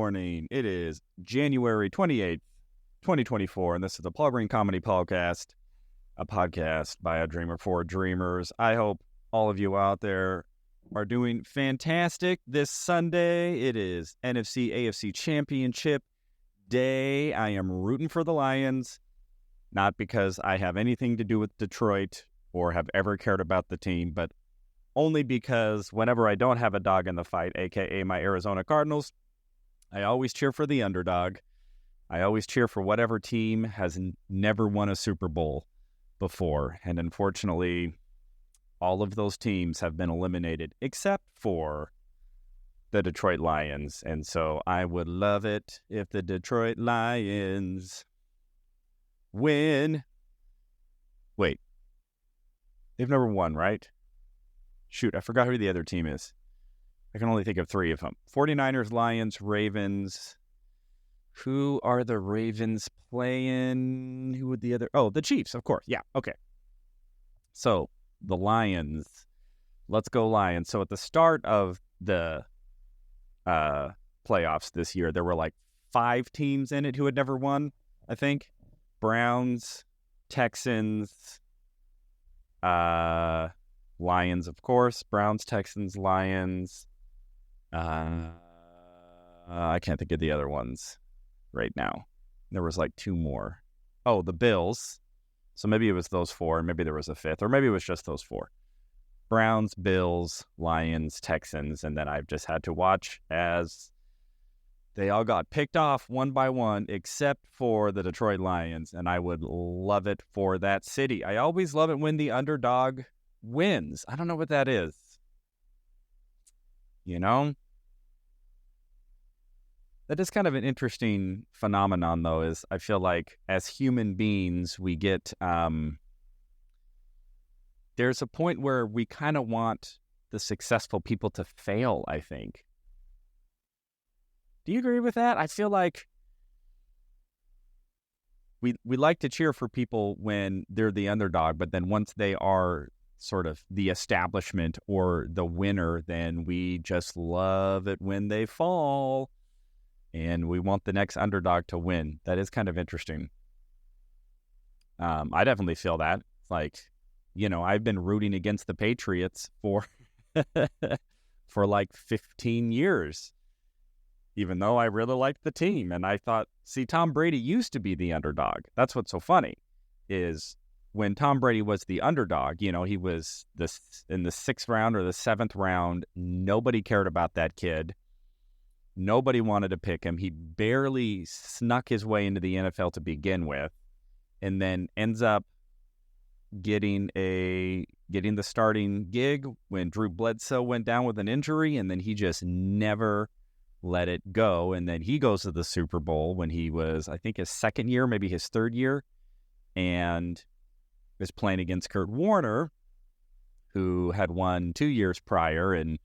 morning. It is January 28th, 2024, and this is the Paul Green Comedy PaulCast, a podcast by a dreamer for dreamers. I hope all of you out there are doing fantastic this Sunday. It is NFC AFC Championship Day. I am rooting for the Lions, not because I have anything to do with Detroit or have ever cared about the team, but only because whenever I don't have a dog in the fight, a.k.a. my Arizona Cardinals, I always cheer for the underdog. I always cheer for whatever team has never won a Super Bowl before. And unfortunately, all of those teams have been eliminated except for the Detroit Lions. And so I would love it if the Detroit Lions win. Wait, they've never won, right? Shoot, I forgot who the other team is. I can only think of three of them. 49ers, Lions, Ravens. Who are the Ravens playing? Who would the other... Oh, the Chiefs, of course. Yeah, okay. So, the Lions. Let's go Lions. So, at the start of the playoffs this year, there were like 5 teams in it who had never won, I think. Browns, Texans, Lions, of course. Browns, Texans, Lions. I can't think of the other ones right now. There was like 2 more. Oh, the Bills. So maybe it was those 4, and maybe there was a 5th, or maybe it was just those 4. Browns, Bills, Lions, Texans, and then I've just had to watch as they all got picked off one by one, except for the Detroit Lions, and I would love it for that city. I always love it when the underdog wins. I don't know what that is. You know? That is kind of an interesting phenomenon, though, is I feel like as human beings, we get... there's a point where we kind of want the successful people to fail, I think. Do you agree with that? I feel like we like to cheer for people when they're the underdog, but then once they are sort of the establishment or the winner, then we just love it when they fall, and we want the next underdog to win. That is kind of interesting. I definitely feel that. It's like, you know, I've been rooting against the Patriots for for like 15 years, even though I really liked the team. And I thought, see, Tom Brady used to be the underdog. That's what's so funny, is when Tom Brady was the underdog, you know, he was in the 6th round or the 7th round. Nobody cared about that kid. Nobody wanted to pick him. He barely snuck his way into the NFL to begin with, and then ends up getting the starting gig when Drew Bledsoe went down with an injury, and then he just never let it go. And then he goes to the Super Bowl when he was, I think, his 2nd year, maybe his 3rd year, and was playing against Kurt Warner, who had won 2 years prior, and,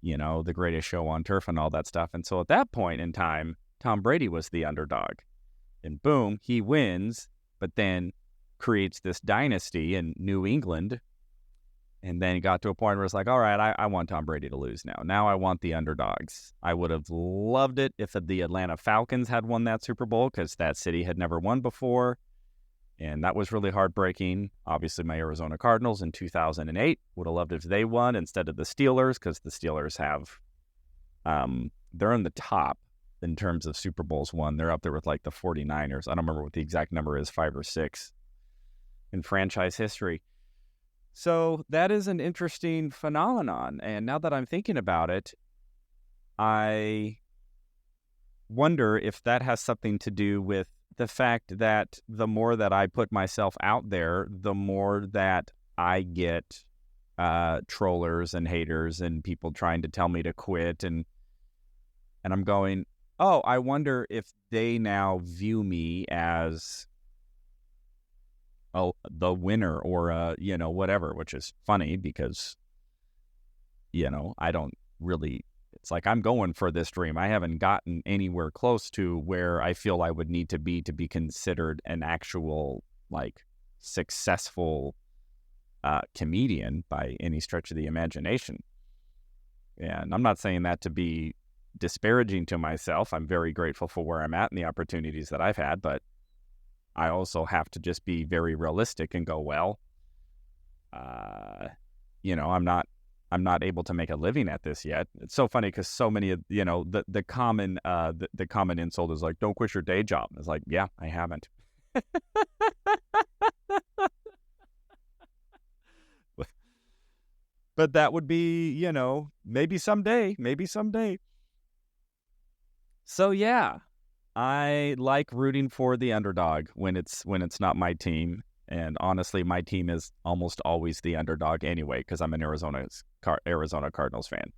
you know, the greatest show on turf and all that stuff. And so at that point in time, Tom Brady was the underdog. And boom, he wins, but then creates this dynasty in New England. And then it got to a point where it's like, all right, I want Tom Brady to lose now. Now I want the underdogs. I would have loved it if the Atlanta Falcons had won that Super Bowl, because that city had never won before. And that was really heartbreaking. Obviously, my Arizona Cardinals in 2008 would have loved it if they won instead of the Steelers, because the Steelers have, they're in the top in terms of Super Bowls won. They're up there with like the 49ers. I don't remember what the exact number is, 5 or 6 in franchise history. So that is an interesting phenomenon. And now that I'm thinking about it, I wonder if that has something to do with the fact that the more that I put myself out there, the more that I get trollers and haters and people trying to tell me to quit. And I'm going, oh, I wonder if they now view me as the winner or, you know, whatever, which is funny because, you know, I don't really... It's like I'm going for this dream. I haven't gotten anywhere close to where I feel I would need to be considered an actual, like, successful comedian by any stretch of the imagination. And I'm not saying that to be disparaging to myself. I'm very grateful for where I'm at and the opportunities that I've had, but I also have to just be very realistic and go, well, I'm not able to make a living at this yet. It's so funny because so many of, the common insult is like, don't quit your day job. It's like, yeah, I haven't. But that would be, maybe someday. So yeah, I like rooting for the underdog when it's not my team. And honestly, my team is almost always the underdog anyway, because I'm an Arizona Cardinals fan.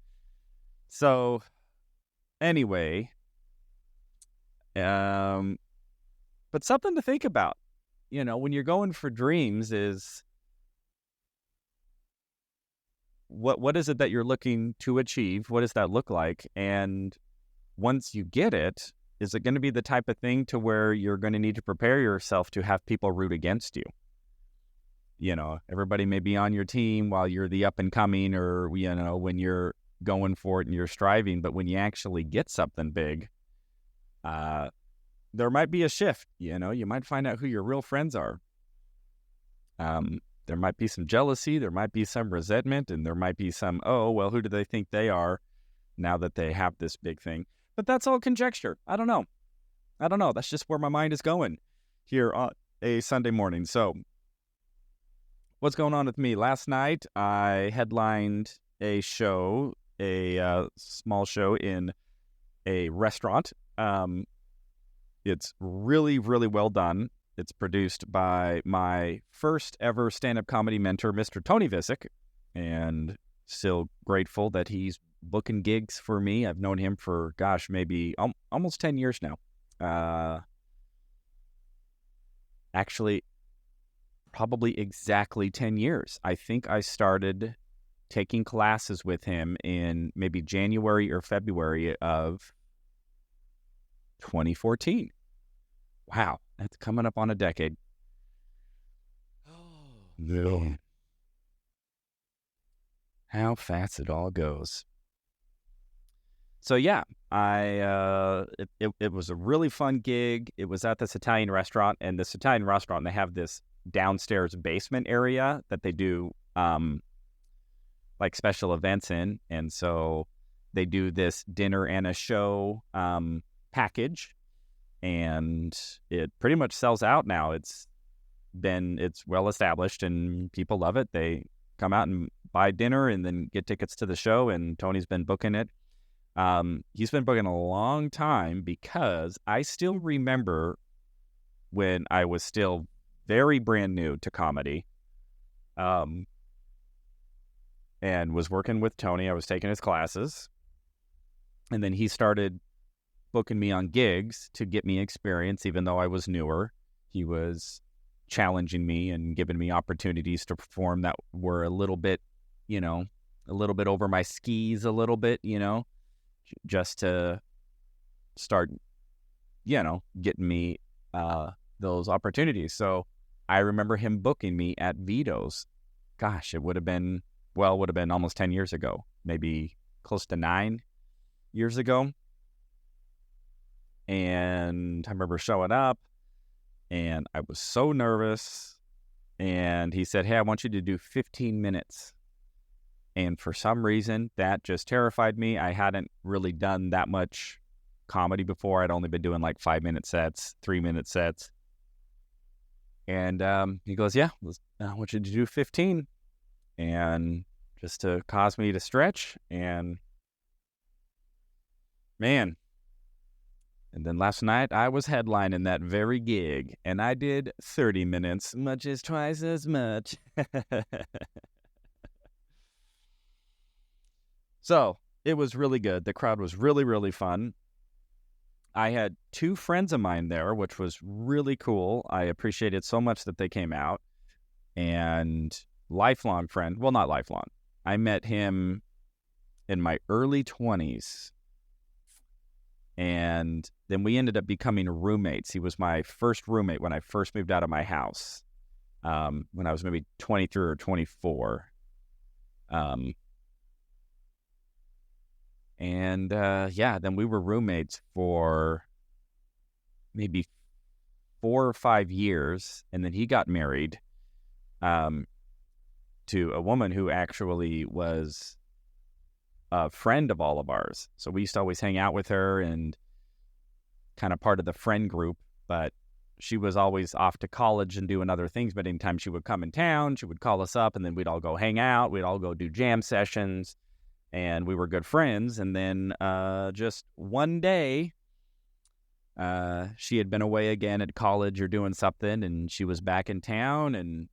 So anyway, but something to think about, when you're going for dreams is what is it that you're looking to achieve? What does that look like? And once you get it, is it going to be the type of thing to where you're going to need to prepare yourself to have people root against you? Everybody may be on your team while you're the up and coming, or, when you're going for it and you're striving. But when you actually get something big, there might be a shift. You might find out who your real friends are. There might be some jealousy. There might be some resentment, and there might be some, oh, well, who do they think they are now that they have this big thing? But that's all conjecture. I don't know. That's just where my mind is going here on a Sunday morning. So what's going on with me? Last night, I headlined a show, a small show in a restaurant. It's really, really well done. It's produced by my first ever stand-up comedy mentor, Mr. Tony Visick, and still grateful that he's booking gigs for me. I've known him for, maybe almost 10 years now. Actually, probably exactly 10 years. I think I started taking classes with him in maybe January or February of 2014. Wow, that's coming up on a decade. Oh, no. How fast it all goes. So yeah, it was a really fun gig. It was at this Italian restaurant, and this Italian restaurant, they have this downstairs basement area that they do like special events in, and so they do this dinner and a show package, and it pretty much sells out now. It's well established and people love it. They come out and buy dinner and then get tickets to the show, and Tony's been booking it. He's been booking a long time, because I still remember when I was still very brand new to comedy, and was working with Tony. I was taking his classes, and then he started booking me on gigs to get me experience, even though I was newer. He was challenging me and giving me opportunities to perform that were a little bit over my skis a little bit, just to start, getting me those opportunities. So I remember him booking me at Vito's. Gosh, it would have been almost 10 years ago, maybe close to 9 years ago. And I remember showing up, and I was so nervous. And he said, hey, I want you to do 15 minutes. And for some reason, that just terrified me. I hadn't really done that much comedy before. I'd only been doing like 5-minute sets, 3-minute sets. And he goes, yeah, I want you to do 15. And just to cause me to stretch. And man. And then last night, I was headlining that very gig, and I did 30 minutes, much as twice as much. So it was really good. The crowd was really, really fun. I had 2 friends of mine there, which was really cool. I appreciated so much that they came out. And lifelong friend, well, not lifelong. I met him in my early 20s. And then we ended up becoming roommates. He was my first roommate when I first moved out of my house, when I was maybe 23 or 24. And then we were roommates for maybe 4 or 5 years. And then he got married to a woman who actually was a friend of all of ours. So we used to always hang out with her and kind of part of the friend group. But she was always off to college and doing other things. But anytime she would come in town, she would call us up, and then we'd all go hang out. We'd all go do jam sessions, and we were good friends. And then just one day, she had been away again at college or doing something, and she was back in town and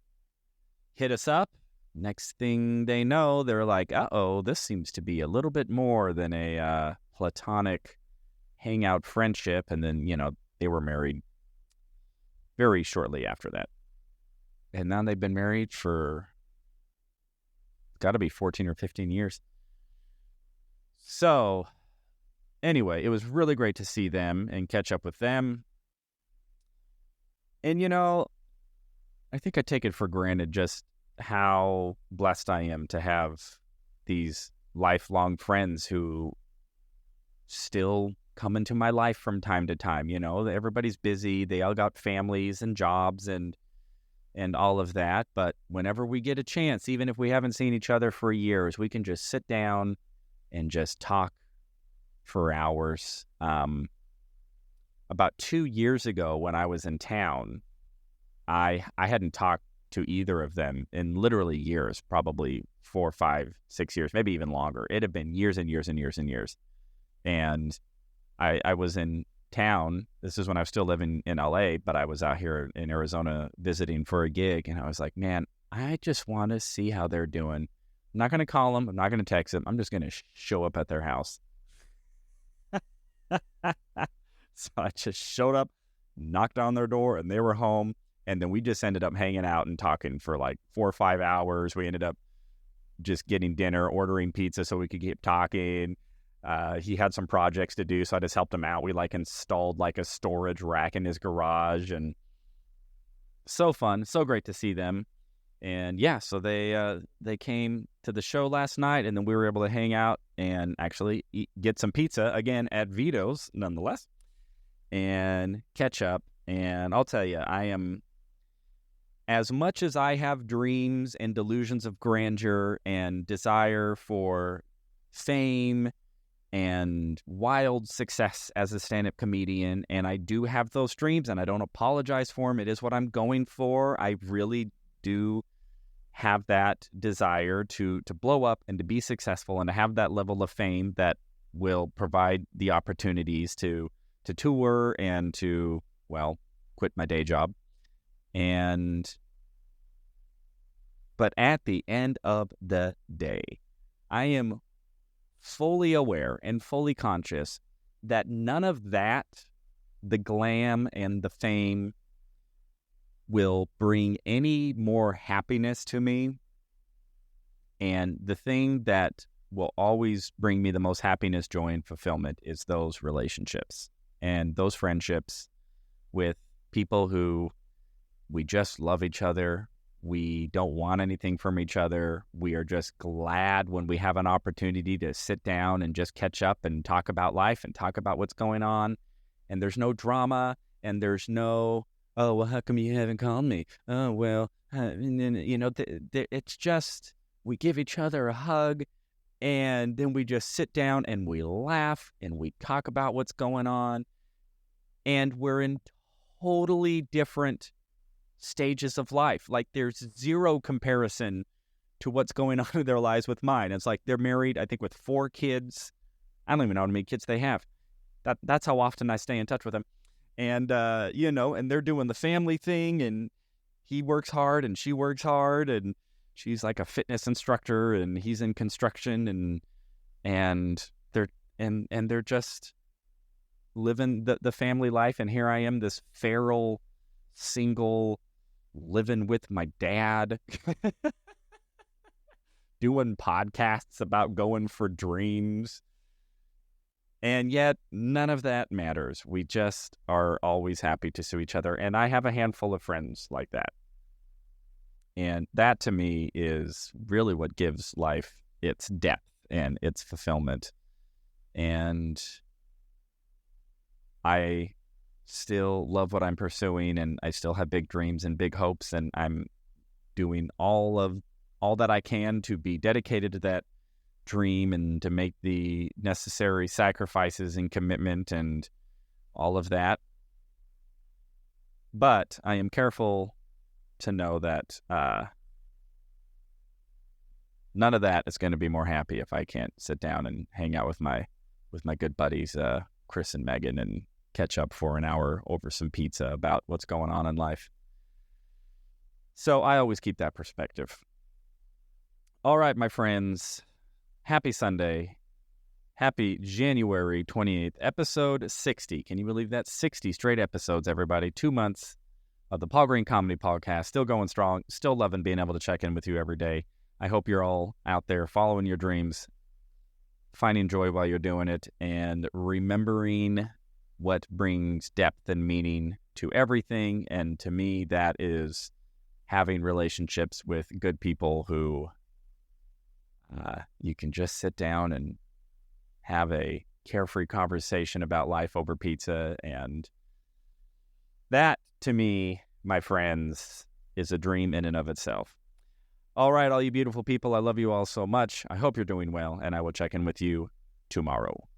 hit us up. Next thing they know, they're like, uh-oh, this seems to be a little bit more than a platonic hangout friendship. And then, they were married very shortly after that. And now they've been married for got to be 14 or 15 years. So anyway, it was really great to see them and catch up with them. And, I think I take it for granted just how blessed I am to have these lifelong friends who still come into my life from time to time. Everybody's busy. They all got families and jobs and all of that. But whenever we get a chance, even if we haven't seen each other for years, we can just sit down and just talk for hours. About 2 years ago when I was in town, I hadn't talked to either of them in literally years, probably 4, 5, 6 years, maybe even longer. It had been years and years and years and years. And I was in town. This is when I was still living in LA, but I was out here in Arizona visiting for a gig. And I was like, man, I just want to see how they're doing. I'm not going to call them. I'm not going to text them. I'm just going to show up at their house. So I just showed up, knocked on their door, and they were home. And then we just ended up hanging out and talking for like 4 or 5 hours. We ended up just getting dinner, ordering pizza so we could keep talking. He had some projects to do, so I just helped him out. We installed a storage rack in his garage, and so fun, so great to see them. And so they came to the show last night, and then we were able to hang out and actually get some pizza again at Vito's, nonetheless, and catch up. And I'll tell you, I am, as much as I have dreams and delusions of grandeur and desire for fame and wild success as a stand-up comedian, and I do have those dreams, and I don't apologize for them. It is what I'm going for. I really do have that desire to blow up and to be successful and to have that level of fame that will provide the opportunities to tour and to, quit my day job. But at the end of the day, I am fully aware and fully conscious that none of that, the glam and the fame, will bring any more happiness to me. And the thing that will always bring me the most happiness, joy, and fulfillment is those relationships and those friendships with people who we just love each other. We don't want anything from each other. We are just glad when we have an opportunity to sit down and just catch up and talk about life and talk about what's going on. And there's no drama, and there's no, oh, well, how come you haven't called me? Oh, well, it's just, we give each other a hug, and then we just sit down and we laugh and we talk about what's going on. And we're in totally different stages of life. There's zero comparison to what's going on in their lives with mine. It's like they're married, I think, with 4 kids. I don't even know how many kids they have. That's how often I stay in touch with them. And, and they're doing the family thing, and he works hard and she works hard, and she's like a fitness instructor and he's in construction, and they're just living the family life. And here I am, this feral, single, living with my dad, doing podcasts about going for dreams. And yet none of that matters. We just are always happy to see each other. And I have a handful of friends like that. And that to me is really what gives life its depth and its fulfillment. And I still love what I'm pursuing, and I still have big dreams and big hopes, and I'm doing all that I can to be dedicated to that dream and to make the necessary sacrifices and commitment and all of that. But I am careful to know that none of that is going to be more happy if I can't sit down and hang out with my good buddies, Chris and Megan, and catch up for an hour over some pizza about what's going on in life. So I always keep that perspective. All right, my friends, happy Sunday. Happy January 28th, episode 60. Can you believe that? 60 straight episodes, everybody. 2 months of the Paul Green Comedy PaulCast. Still going strong. Still loving being able to check in with you every day. I hope you're all out there following your dreams, finding joy while you're doing it, and remembering what brings depth and meaning to everything. And to me, that is having relationships with good people who you can just sit down and have a carefree conversation about life over pizza. And that, to me, my friends, is a dream in and of itself. All right, all you beautiful people, I love you all so much. I hope you're doing well, and I will check in with you tomorrow.